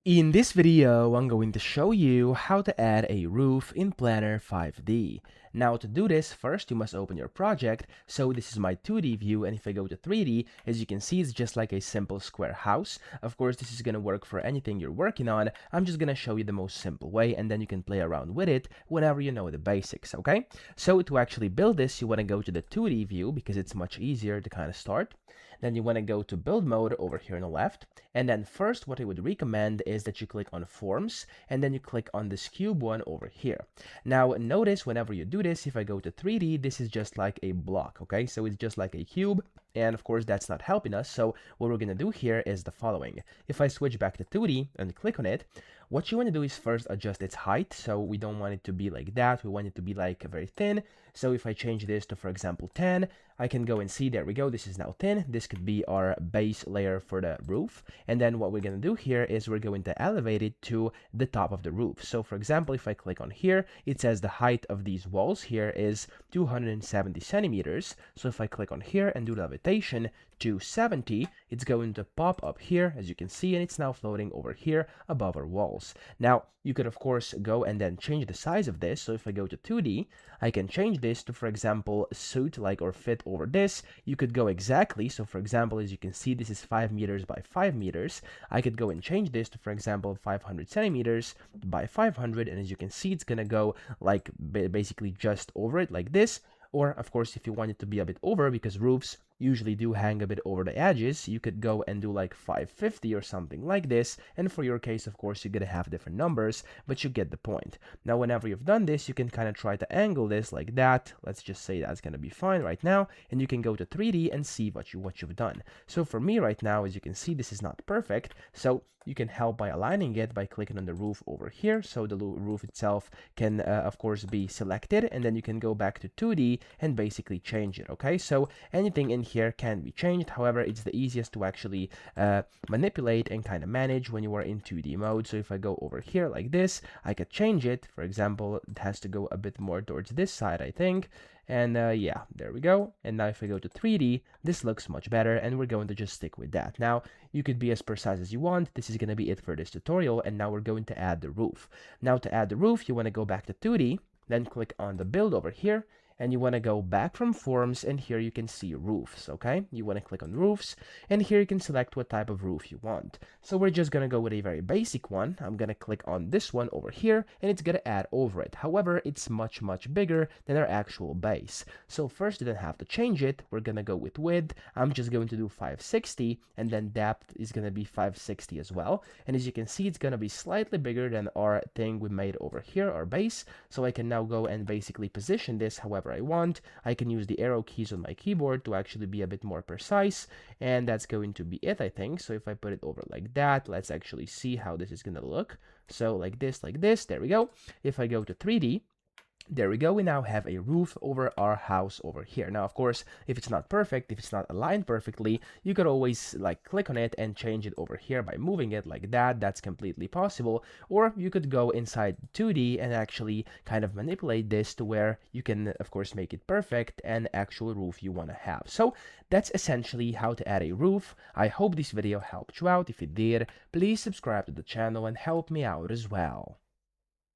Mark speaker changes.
Speaker 1: In this video, I'm going to show you how to add a roof in Planner 5D. Now to do this, first you must open your project. So this is my 2D view, and if I go to 3D, as you can see, it's just like a simple square house. Of course, this is going to work for anything you're working on. I'm just going to show you the most simple way, and then you can play around with it whenever you know the basics, okay? So to actually build this, you want to go to the 2D view because it's much easier to kind of start. Then you want to go to build mode over here on the left. And then first, what I would recommend is that you click on forms and then you click on this cube one over here. Now notice whenever you do this, if I go to 3D, this is just like a block, okay? So it's just like a cube. And of course, that's not helping us. So what we're going to do here is the following. If I switch back to 2D and click on it, what you want to do is first adjust its height. So we don't want it to be like that. We want it to be like very thin. So if I change this to, for example, 10, I can go and see, there we go, this is now thin. This could be our base layer for the roof. And then what we're going to do here is we're going to elevate it to the top of the roof. So for example, if I click on here, it says the height of these walls here is 270 centimeters. So if I click on here and do the levitation to 70, it's going to pop up here, as you can see, and it's now floating over here above our walls. Now, you could of course go and then change the size of this. So if I go to 2D, I can change this to, for example, suit like or fit over this. You could go exactly. So for example, as you can see, this is 5 meters by 5 meters. I could go and change this to, for example, 500 centimeters by 500. And as you can see, it's going to go like basically just over it like this. Or of course, if you want it to be a bit over, because roofs usually do hang a bit over the edges, you could go and do like 550 or something like this. And for your case, of course, you're gonna have different numbers, but you get the point. Now, whenever you've done this, you can kind of try to angle this like that. Let's just say that's gonna be fine right now, and you can go to 3D and see what you've done. So for me right now, as you can see, this is not perfect. So you can help by aligning it by clicking on the roof over here. So the roof itself can, of course, be selected, and then you can go back to 2D and basically change it. Okay, so anything in here can be changed. However, it's the easiest to actually manipulate and kind of manage when you are in 2D mode. So if I go over here like this, I could change it. For example, it has to go a bit more towards this side, I think. And yeah, there we go. And now if I go to 3D, this looks much better, and we're going to just stick with that. Now, you could be as precise as you want. This is going to be it for this tutorial, and now we're going to add the roof. Now to add the roof, you want to go back to 2D, then click on the build over here, and you want to go back from forms, and here you can see roofs. Okay, you want to click on roofs, and here you can select what type of roof you want. So we're just going to go with a very basic one. I'm going to click on this one over here, and it's going to add over it. However, it's much bigger than our actual base. So first, you don't have to change it. We're going to go with width. I'm just going to do 560, and then depth is going to be 560 as well. And as you can see, it's going to be slightly bigger than our thing we made over here, our base. So I can now go and basically position this however I want. I can use the arrow keys on my keyboard to actually be a bit more precise, and that's going to be it, I think. So if I put it over like that, let's actually see how this is going to look. So like this, there we go. If I go to 3D, there we go, we now have a roof over our house over here. Now, of course, if it's not perfect, if it's not aligned perfectly, you could always like click on it and change it over here by moving it like that. That's completely possible. Or you could go inside 2D and actually kind of manipulate this to where you can, of course, make it perfect and actual roof you want to have. So that's essentially how to add a roof. I hope this video helped you out. If it did, please subscribe to the channel and help me out as well.